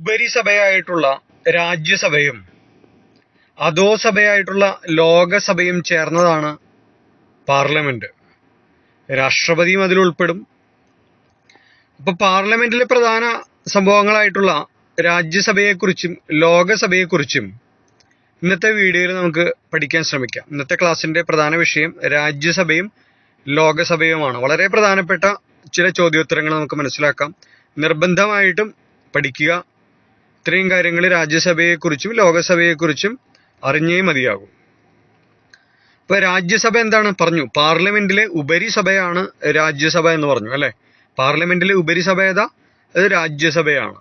ഉപരിസഭയായിട്ടുള്ള രാജ്യസഭയും അധോസഭയായിട്ടുള്ള ലോകസഭയും ചേർന്നതാണ് പാർലമെന്റ്. രാഷ്ട്രപതിയും അതിൽ ഉൾപ്പെടും. അപ്പൊ പാർലമെന്റിലെ പ്രധാന സംഭവങ്ങളായിട്ടുള്ള രാജ്യസഭയെക്കുറിച്ചും ലോകസഭയെക്കുറിച്ചും ഇന്നത്തെ വീഡിയോയിൽ നമുക്ക് പഠിക്കാൻ ശ്രമിക്കാം. ഇന്നത്തെ ക്ലാസ്സിന്റെ പ്രധാന വിഷയം രാജ്യസഭയും ലോകസഭയുമാണ്. വളരെ പ്രധാനപ്പെട്ട ചില ചോദ്യോത്തരങ്ങൾ നമുക്ക് മനസ്സിലാക്കാം. നിർബന്ധമായിട്ടും പഠിക്കുക. ഇത്രയും കാര്യങ്ങൾ രാജ്യസഭയെക്കുറിച്ചും ലോകസഭയെക്കുറിച്ചും അറിഞ്ഞേ മതിയാകും. ഇപ്പൊ രാജ്യസഭ എന്താണ് പറഞ്ഞു? പാർലമെന്റിലെ ഉപരിസഭയാണ് രാജ്യസഭ എന്ന് പറഞ്ഞു അല്ലെ. പാർലമെന്റിലെ ഉപരിസഭ ഏതാ? അത് രാജ്യസഭയാണ്.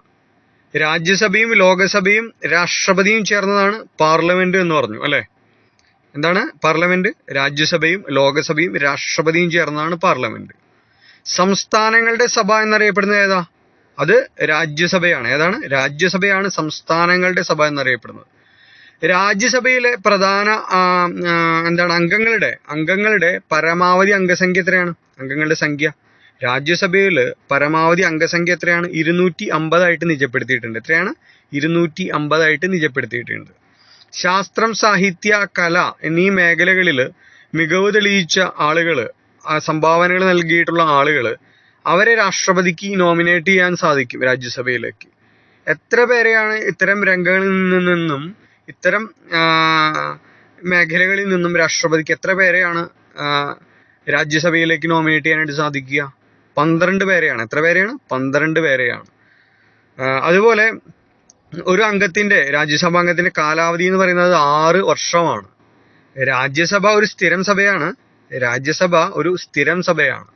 രാജ്യസഭയും ലോകസഭയും രാഷ്ട്രപതിയും ചേർന്നതാണ് പാർലമെന്റ് എന്ന് പറഞ്ഞു അല്ലെ. എന്താണ് പാർലമെന്റ്? രാജ്യസഭയും ലോകസഭയും രാഷ്ട്രപതിയും ചേർന്നതാണ് പാർലമെന്റ്. സംസ്ഥാനങ്ങളുടെ സഭ എന്നറിയപ്പെടുന്നത് ഏതാ? അത് രാജ്യസഭയാണ്. ഏതാണ്? രാജ്യസഭയാണ് സംസ്ഥാനങ്ങളുടെ സഭ എന്നറിയപ്പെടുന്നത്. രാജ്യസഭയിലെ പ്രധാന അംഗങ്ങളുടെ പരമാവധി അംഗസംഖ്യ എത്രയാണ്? അംഗങ്ങളുടെ സംഖ്യ രാജ്യസഭയിൽ പരമാവധി അംഗസംഖ്യ എത്രയാണ്? 250 ആയിട്ട് നിജപ്പെടുത്തിയിട്ടുണ്ട്. എത്രയാണ്? 250 ആയിട്ട് നിജപ്പെടുത്തിയിട്ടുണ്ട്. ശാസ്ത്രം, സാഹിത്യ, കല എന്നീ മേഖലകളിൽ മികവ് തെളിയിച്ച ആളുകൾ, സംഭാവനകൾ നൽകിയിട്ടുള്ള ആളുകൾ, അവരെ രാഷ്ട്രപതിക്ക് നോമിനേറ്റ് ചെയ്യാൻ സാധിക്കും രാജ്യസഭയിലേക്ക്. എത്ര പേരെയാണ് ഇത്തരം രംഗങ്ങളിൽ നിന്നും ഇത്തരം മേഖലകളിൽ നിന്നും രാഷ്ട്രപതിക്ക് എത്ര പേരെയാണ് രാജ്യസഭയിലേക്ക് നോമിനേറ്റ് ചെയ്യാനായിട്ട് സാധിക്കുക? 12 പേരെയാണ്. എത്ര പേരെയാണ്? 12 പേരെയാണ്. അതുപോലെ ഒരു അംഗത്തിന്റെ, രാജ്യസഭാ അംഗത്തിന്റെ കാലാവധി എന്ന് പറയുന്നത് 6 വർഷമാണ്. രാജ്യസഭ ഒരു സ്ഥിരം സഭയാണ്. രാജ്യസഭ ഒരു സ്ഥിരം സഭയാണ്.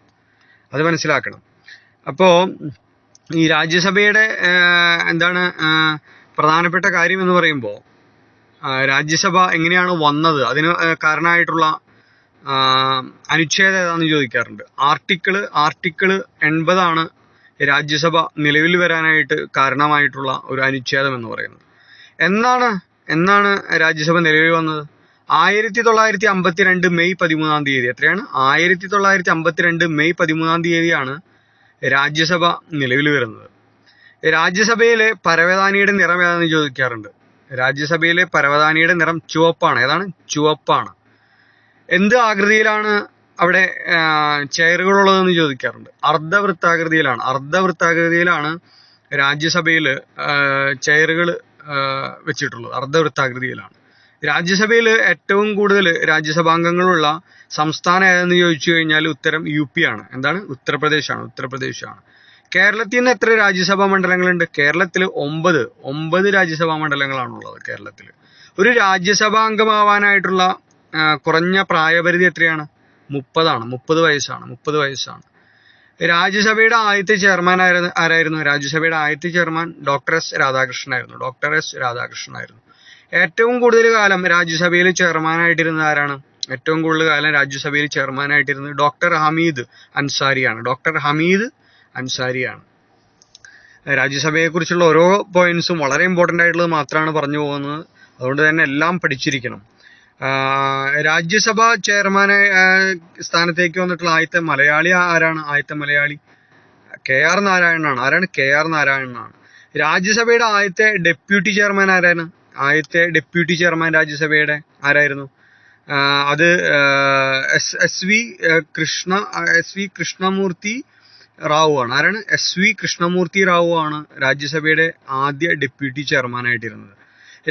അത് മനസ്സിലാക്കണം. അപ്പോ ഈ രാജ്യസഭയുടെ പ്രധാനപ്പെട്ട കാര്യം എന്ന് പറയുമ്പോൾ രാജ്യസഭ എങ്ങനെയാണ് വന്നത്, അതിന് കാരണമായിട്ടുള്ള അനുച്ഛേദം ഏതാണെന്ന് ചോദിക്കാറുണ്ട്. ആർട്ടിക്കിൾ 80 രാജ്യസഭ നിലവിൽ വരാനായിട്ട് കാരണമായിട്ടുള്ള ഒരു അനുച്ഛേദം എന്ന് പറയുന്നത്. എന്നാണ് രാജ്യസഭ നിലവിൽ വന്നത്? 1952 മെയ് 13 തീയതി. എത്രയാണ്? 1952 മെയ് 13 തീയതിയാണ് രാജ്യസഭ നിലവിൽ വരുന്നത്. രാജ്യസഭയിലെ പരവതാനിയുടെ നിറം ഏതാണെന്ന് ചോദിക്കാറുണ്ട്. രാജ്യസഭയിലെ പരവതാനിയുടെ നിറം ചുവപ്പാണ്. ഏതാണ്? ചുവപ്പാണ്. എന്ത് ആകൃതിയിലാണ് അവിടെ ചെയറുകളുള്ളതെന്ന് ചോദിക്കാറുണ്ട്. അർദ്ധവൃത്താകൃതിയിലാണ് രാജ്യസഭയിൽ ചെയറുകൾ വെച്ചിട്ടുള്ളത്. അർദ്ധവൃത്താകൃതിയിലാണ്. രാജ്യസഭയിൽ ഏറ്റവും കൂടുതൽ രാജ്യസഭാംഗങ്ങളുള്ള സംസ്ഥാനം ഏതെന്ന് ചോദിച്ചു കഴിഞ്ഞാൽ ഉത്തരം UP ആണ്. എന്താണ്? ഉത്തർപ്രദേശാണ്. കേരളത്തിൽ നിന്ന് എത്ര രാജ്യസഭാ മണ്ഡലങ്ങളുണ്ട്? കേരളത്തിൽ 9 രാജ്യസഭാ മണ്ഡലങ്ങളാണുള്ളത് കേരളത്തിൽ. ഒരു രാജ്യസഭാ അംഗമാവാനായിട്ടുള്ള കുറഞ്ഞ പ്രായപരിധി എത്രയാണ്? 30 വയസ്സാണ്. രാജ്യസഭയുടെ ആദ്യത്തെ ചെയർമാൻ ആരായിരുന്നു? രാജ്യസഭയുടെ ആദ്യത്തെ ചെയർമാൻ ഡോക്ടർ എസ് രാധാകൃഷ്ണനായിരുന്നു. ഏറ്റവും കൂടുതൽ കാലം രാജ്യസഭയിൽ ചെയർമാനായിട്ടിരുന്നത് ആരാണ്? ഏറ്റവും കൂടുതൽ കാലം രാജ്യസഭയിൽ ചെയർമാനായിട്ടിരുന്നത് ഡോക്ടർ ഹമീദ് അൻസാരിയാണ്. രാജ്യസഭയെക്കുറിച്ചുള്ള ഓരോ പോയിന്റ്സും വളരെ ഇമ്പോർട്ടൻ്റ് ആയിട്ടുള്ളത് മാത്രമാണ് പറഞ്ഞു പോകുന്നത്. അതുകൊണ്ട് തന്നെ എല്ലാം പഠിച്ചിരിക്കണം. രാജ്യസഭ ചെയർമാനെ സ്ഥാനത്തേക്ക് വന്നിട്ടുള്ള ആദ്യത്തെ മലയാളി ആരാണ്? ആദ്യത്തെ മലയാളി KR നാരായണനാണ്. ആരാണ്? KR നാരായണനാണ്. രാജ്യസഭയുടെ ആദ്യത്തെ ഡെപ്യൂട്ടി ചെയർമാൻ ആരാണ്? ആദ്യത്തെ ഡെപ്യൂട്ടി ചെയർമാൻ രാജ്യസഭയുടെ ആരായിരുന്നു? അത് SV കൃഷ്ണമൂർത്തി റാവു ആണ്. ആരാണ്? SV കൃഷ്ണമൂർത്തി റാവു ആണ് രാജ്യസഭയുടെ ആദ്യ ഡെപ്യൂട്ടി ചെയർമാനായിട്ടിരുന്നത്.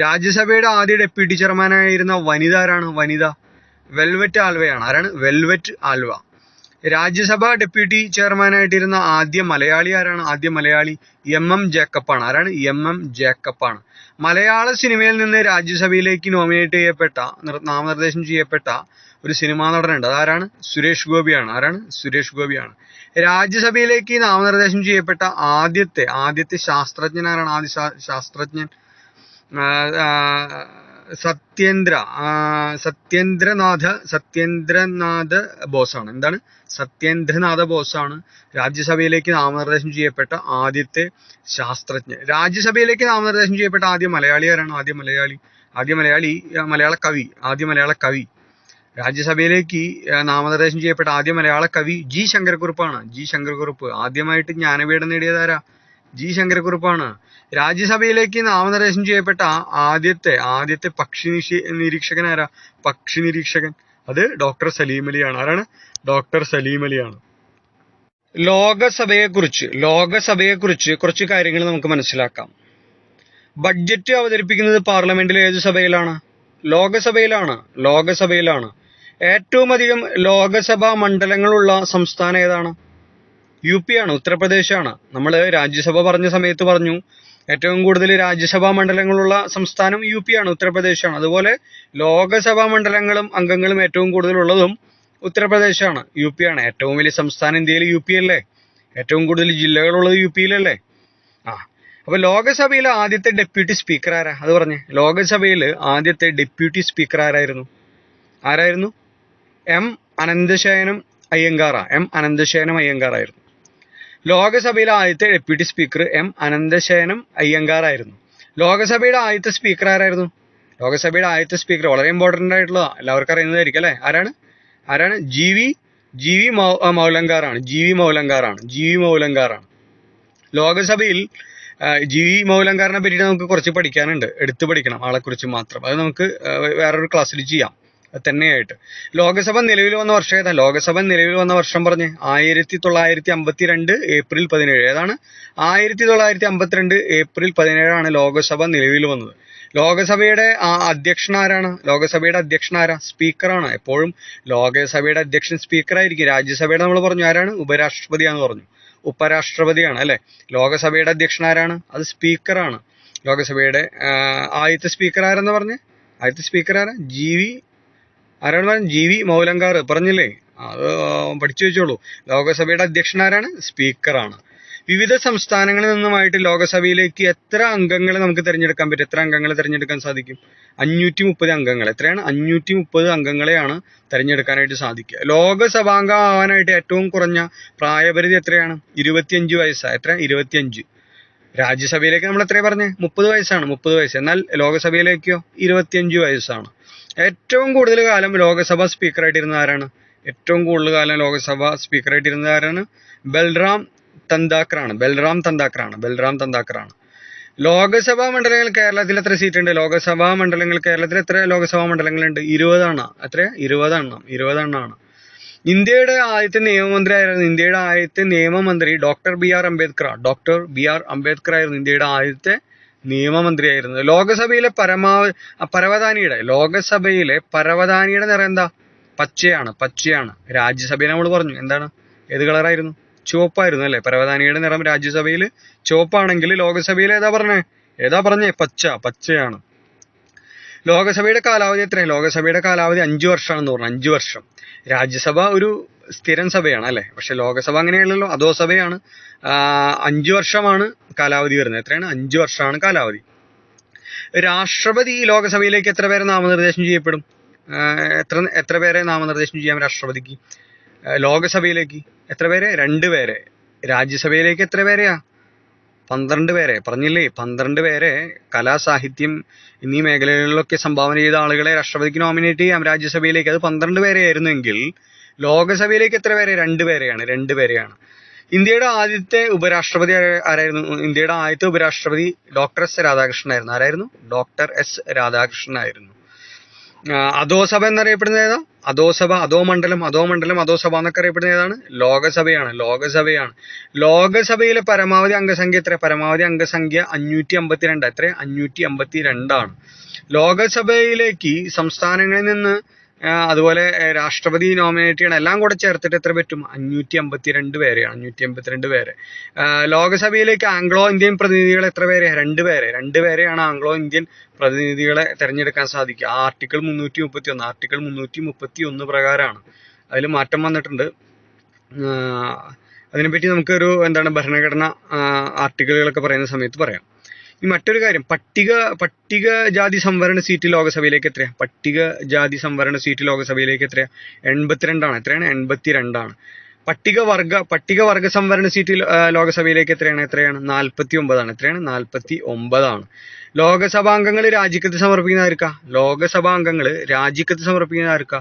രാജ്യസഭയുടെ ആദ്യ ഡെപ്യൂട്ടി ചെയർമാനായിരുന്ന വനിത ആരാണ്? വെൽവെറ്റ് ആൽവയാണ്. ആരാണ്? വെൽവെറ്റ് ആൽവ. രാജ്യസഭ ഡെപ്യൂട്ടി ചെയർമാനായിട്ടിരുന്ന ആദ്യ മലയാളി ആരാണ്? ആദ്യ മലയാളി MM ജേക്കബാണ്. ആരാണ്? MM ജേക്കബാണ്. മലയാള സിനിമയിൽ നിന്ന് രാജ്യസഭയിലേക്ക് നാമനിർദ്ദേശം ചെയ്യപ്പെട്ട ഒരു സിനിമാ നടനുണ്ട്. അതാരാണ്? സുരേഷ് ഗോപിയാണ്. ആരാണ്? സുരേഷ് ഗോപിയാണ്. രാജ്യസഭയിലേക്ക് നാമനിർദ്ദേശം ചെയ്യപ്പെട്ട ആദ്യത്തെ ശാസ്ത്രജ്ഞൻ ആരാണ്? ആദ്യ ശാസ്ത്രജ്ഞൻ സത്യേന്ദ്രനാഥ ബോസാണ്. എന്താണ്? സത്യേന്ദ്രനാഥ ബോസാണ് രാജ്യസഭയിലേക്ക് നാമനിർദ്ദേശം ചെയ്യപ്പെട്ട ആദ്യത്തെ ശാസ്ത്രജ്ഞൻ. രാജ്യസഭയിലേക്ക് നാമനിർദ്ദേശം ചെയ്യപ്പെട്ട ആദ്യ മലയാളി ആരാണ്? മലയാള കവി. രാജ്യസഭയിലേക്ക് നാമനിർദ്ദേശം ചെയ്യപ്പെട്ട ആദ്യ മലയാള കവി ജി ശങ്കരക്കുറുപ്പാണ്. ആദ്യമായിട്ട് ജ്ഞാനപീഠം നേടിയതാരാ? ജി ശങ്കരക്കുറുപ്പാണ്. രാജ്യസഭയിലേക്ക് നാമനിർദ്ദേശം ചെയ്യപ്പെട്ട ആദ്യത്തെ പക്ഷി നിരീക്ഷകൻ ആരാ? പക്ഷി നിരീക്ഷകൻ അത് ഡോക്ടർ സലീം അലിയാണ്. ആരാണ്? ഡോക്ടർ സലീം അലിയാണ്. ലോകസഭയെക്കുറിച്ച് കുറച്ച് കാര്യങ്ങൾ നമുക്ക് മനസ്സിലാക്കാം. ബഡ്ജറ്റ് അവതരിപ്പിക്കുന്നത് പാർലമെന്റിലെ ഏത് സഭയിലാണ്? ലോകസഭയിലാണ്. ഏറ്റവും അധികം ലോകസഭാ മണ്ഡലങ്ങളുള്ള സംസ്ഥാനം ഏതാണ്? UP ആണ്, ഉത്തർപ്രദേശാണ്. നമ്മൾ രാജ്യസഭ പറഞ്ഞ സമയത്ത് പറഞ്ഞു ഏറ്റവും കൂടുതൽ രാജ്യസഭാ മണ്ഡലങ്ങളുള്ള സംസ്ഥാനം UP ആണ്, ഉത്തർപ്രദേശാണ്. അതുപോലെ ലോകസഭാ മണ്ഡലങ്ങളും അംഗങ്ങളും ഏറ്റവും കൂടുതലുള്ളതും ഉത്തർപ്രദേശാണ്, UP ആണ്. ഏറ്റവും വലിയ സംസ്ഥാനം ഇന്ത്യയിൽ UP അല്ലേ? ഏറ്റവും കൂടുതൽ ജില്ലകളുള്ളത് UP യിലല്ലേ? അപ്പൊ ലോകസഭയിലെ ആദ്യത്തെ ഡെപ്യൂട്ടി സ്പീക്കർ ആരാ? അത് പറഞ്ഞേ. ലോകസഭയിൽ ആദ്യത്തെ ഡെപ്യൂട്ടി സ്പീക്കർ ആരായിരുന്നു? M അനന്തശയനം അയ്യങ്കാറായിരുന്നു. ലോകസഭയിലെ ആദ്യത്തെ ഡെപ്യൂട്ടി സ്പീക്കർ M അനന്തശയനം അയ്യങ്കാറായിരുന്നു. ലോകസഭയുടെ ആദ്യത്തെ സ്പീക്കർ ആരായിരുന്നു? ലോകസഭയുടെ ആദ്യത്തെ സ്പീക്കർ വളരെ ഇമ്പോർട്ടന്റ് ആയിട്ടുള്ള എല്ലാവർക്കും അറിയുന്നതായിരിക്കും അല്ലെ? ആരാണ്? GV മൗലങ്കാറാണ്. ലോകസഭയിൽ GV മൗലങ്കാറിനെ പറ്റിയിട്ട് നമുക്ക് കുറച്ച് പഠിക്കാനുണ്ട്, എടുത്തു പഠിക്കണം ആളെക്കുറിച്ച് മാത്രം. അത് നമുക്ക് വേറൊരു ക്ലാസ്സിൽ ചെയ്യാം തന്നെയായിട്ട്. ലോകസഭ നിലവിൽ വന്ന വർഷം ഏതാ? ലോകസഭ നിലവിൽ വന്ന വർഷം പറഞ്ഞേ. 1952 ഏപ്രിൽ 17. ഏതാണ്? 1952 ഏപ്രിൽ 17 ലോകസഭ നിലവിൽ വന്നത്. ലോകസഭയുടെ അധ്യക്ഷൻ ആരാ? സ്പീക്കറാണ്. എപ്പോഴും ലോകസഭയുടെ അധ്യക്ഷൻ സ്പീക്കർ ആയിരിക്കും. രാജ്യസഭയുടെ നമ്മൾ പറഞ്ഞു ആരാണ്? ഉപരാഷ്ട്രപതിയാന്ന് പറഞ്ഞു. ഉപരാഷ്ട്രപതിയാണ് അല്ലെ? ലോകസഭയുടെ അധ്യക്ഷൻ ആരാണ്? അത് സ്പീക്കറാണ്. ലോകസഭയുടെ ആദ്യത്തെ സ്പീക്കർ ആരെന്ന് പറഞ്ഞേ? ആദ്യത്തെ സ്പീക്കർ ആരാ? GV മൗലങ്കാർ പറഞ്ഞില്ലേ? അത് പഠിച്ചു വെച്ചോളൂ. ലോകസഭയുടെ അധ്യക്ഷൻ ആരാണ്? സ്പീക്കറാണ്. വിവിധ സംസ്ഥാനങ്ങളിൽ നിന്നുമായിട്ട് ലോകസഭയിലേക്ക് എത്ര അംഗങ്ങളെ നമുക്ക് തിരഞ്ഞെടുക്കാൻ പറ്റും? എത്ര അംഗങ്ങളെ തിരഞ്ഞെടുക്കാൻ സാധിക്കും? 530 അംഗങ്ങൾ. എത്രയാണ്? 530 അംഗങ്ങളെയാണ് തിരഞ്ഞെടുക്കാനായിട്ട് സാധിക്കുക. ലോകസഭാംഗം ആവാനായിട്ട് ഏറ്റവും കുറഞ്ഞ പ്രായപരിധി എത്രയാണ്? 25 വയസ്സാണ്. എത്ര? 25. രാജ്യസഭയിലേക്ക് നമ്മൾ എത്രയാണ് പറഞ്ഞേ? 30 വയസ്സാണ്. 30 വയസ്സ്. എന്നാൽ ലോകസഭയിലേക്കോ 25 വയസ്സാണ്. ഏറ്റവും കൂടുതൽ കാലം ലോകസഭ സ്പീക്കറായിട്ടിരുന്ന ആരാണ്? ബൽറാം തന്താക്കറാണ്. ലോകസഭാ മണ്ഡലങ്ങൾ കേരളത്തിൽ എത്ര സീറ്റ് ഉണ്ട്? കേരളത്തിൽ എത്ര ലോകസഭാ മണ്ഡലങ്ങളുണ്ട്? 20 ആണ്. എത്ര? 20 എണ്ണമാണ്. ഇന്ത്യയുടെ ആദ്യത്തെ നിയമമന്ത്രി ആയിരുന്നു? ഇന്ത്യയുടെ ആദ്യത്തെ നിയമമന്ത്രി ഡോക്ടർ BR അംബേദ്കർ ആയിരുന്നു ഇന്ത്യയുടെ ആദ്യത്തെ നിയമമന്ത്രിയായിരുന്നു. ലോകസഭയിലെ പരവതാനിയുടെ നിറം എന്താ? പച്ചയാണ്. രാജ്യസഭയിൽ നമ്മൾ പറഞ്ഞു എന്താണ്? ഏത് കളറായിരുന്നു? ചുവപ്പായിരുന്നു അല്ലെ? പരവതാനിയുടെ നിറം രാജ്യസഭയിൽ ചുവപ്പാണെങ്കിൽ ലോകസഭയിൽ ഏതാ പറഞ്ഞേ? പച്ചയാണ്. ലോകസഭയുടെ കാലാവധി എത്രയാണ്? ലോകസഭയുടെ കാലാവധി 5 വർഷമാണെന്ന് പറഞ്ഞു. 5 വർഷം. രാജ്യസഭ ഒരു സ്ഥിരം സഭയാണ് അല്ലെ? പക്ഷെ ലോകസഭ അങ്ങനെയല്ലല്ലോ, അതോ സഭയാണ്. 5 വർഷമാണ് കാലാവധി വരുന്നത്. എത്രയാണ്? 5 വർഷമാണ് കാലാവധി. രാഷ്ട്രപതി ലോകസഭയിലേക്ക് എത്ര പേരെ നാമനിർദ്ദേശം ചെയ്യപ്പെടും? എത്ര പേരെ നാമനിർദ്ദേശം ചെയ്യാം രാഷ്ട്രപതിക്ക്? ലോകസഭയിലേക്ക് എത്ര പേരെ? 2 പേരെ. രാജ്യസഭയിലേക്ക് എത്ര പേരെയാ? 12 പേരെ. പറഞ്ഞില്ലേ? 12 പേരെ. കലാ, സാഹിത്യം എന്നീ മേഖലകളിലൊക്കെ സംഭാവന ചെയ്ത ആളുകളെ രാഷ്ട്രപതിക്ക് നോമിനേറ്റ് ചെയ്യാം രാജ്യസഭയിലേക്ക്. അത് 12 പേരെയായിരുന്നെങ്കിൽ ലോകസഭയിലേക്ക് എത്ര പേരെ? 2 പേരെയാണ്. ഇന്ത്യയുടെ ആദ്യത്തെ ഉപരാഷ്ട്രപതി ആരായിരുന്നു? ഇന്ത്യയുടെ ആദ്യത്തെ ഉപരാഷ്ട്രപതി ഡോക്ടർ S രാധാകൃഷ്ണനായിരുന്നു. ആരായിരുന്നു? Doctor S രാധാകൃഷ്ണനായിരുന്നു. അധോസഭ എന്നറിയപ്പെടുന്നത് ഏതാ? അധോമണ്ഡലം എന്നൊക്കെ അറിയപ്പെടുന്നത് ഏതാണ്? ലോകസഭയാണ്. ലോകസഭയിലെ പരമാവധി അംഗസംഖ്യ എത്ര? പരമാവധി അംഗസംഖ്യ 552. എത്ര? 552 ആണ്. ലോകസഭയിലേക്ക് സംസ്ഥാനങ്ങളിൽ നിന്ന് അതുപോലെ രാഷ്ട്രപതി നോമിനേറ്റ് ചെയ്യണം എല്ലാം കൂടെ ചേർത്തിട്ട് എത്ര പറ്റും? 552 പേരെ. ലോകസഭയിലേക്ക് ആംഗ്ലോ ഇന്ത്യൻ പ്രതിനിധികൾ എത്ര പേരെ? 2 പേരെയാണ് ആംഗ്ലോ ഇന്ത്യൻ പ്രതിനിധികളെ തിരഞ്ഞെടുക്കാൻ സാധിക്കുക. ആർട്ടിക്കിൾ 331 പ്രകാരമാണ്. അതിൽ മാറ്റം വന്നിട്ടുണ്ട്. അതിനെപ്പറ്റി നമുക്കൊരു ഭരണഘടന ആർട്ടിക്കിളുകളൊക്കെ പറയുന്ന സമയത്ത് പറയാം. ഇനി മറ്റൊരു കാര്യം, പട്ടികജാതി സംവരണ സീറ്റ് ലോകസഭയിലേക്ക് എത്രയാണ്? പട്ടികജാതി സംവരണ സീറ്റ് ലോകസഭയിലേക്ക് എത്രയാണ്? 82 ആണ്. എത്രയാണ്? 82 ആണ്. പട്ടികവർഗ സംവരണ സീറ്റ് ലോകസഭയിലേക്ക് എത്രയാണ്? 49 ആണ്. എത്രയാണ്? 49 ആണ്. ലോകസഭാംഗങ്ങൾ രാജിക്കത്ത് സമർപ്പിക്കുന്ന ആർക്കാ?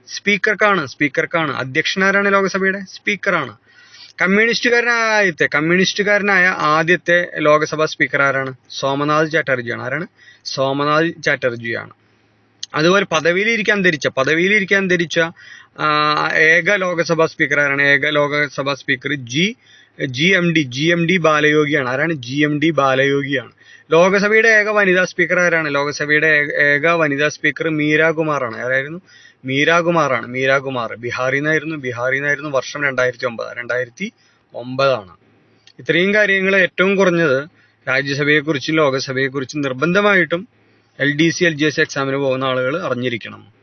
സ്പീക്കർക്കാണ്. അധ്യക്ഷനാരാണ് ലോകസഭയുടെ? സ്പീക്കറാണ്. കമ്മ്യൂണിസ്റ്റുകാരനായ ആദ്യത്തെ ലോകസഭാ സ്പീക്കർ ആരാണ്? സോമനാഥ് ചാറ്റർജിയാണ്. ആരാണ്? സോമനാഥ് ചാറ്റർജിയാണ്. അതുപോലെ പദവിയിലിരിക്കാൻ ധരിച്ച ഏക ലോകസഭാ സ്പീക്കർ ആരാണ്? ഏക Lok Sabha speaker G M D ബാലയോഗിയാണ്. ആരാണ്? ജി എം ഡി ബാലയോഗിയാണ്. ലോകസഭയുടെ ഏക വനിതാ സ്പീക്കർ ആരാണ്? ലോകസഭയുടെ ഏക വനിതാ സ്പീക്കർ മീരാകുമാറാണ്. ആരായിരുന്നു? മീരാകുമാർ. ബീഹാറിന്നായിരുന്നു. വർഷം 2009 ഇത്രയും കാര്യങ്ങൾ ഏറ്റവും കുറഞ്ഞത് രാജ്യസഭയെക്കുറിച്ചും ലോകസഭയെക്കുറിച്ചും നിർബന്ധമായിട്ടും LDC LGS എക്സാമിന് പോകുന്ന ആളുകൾ അറിഞ്ഞിരിക്കണം.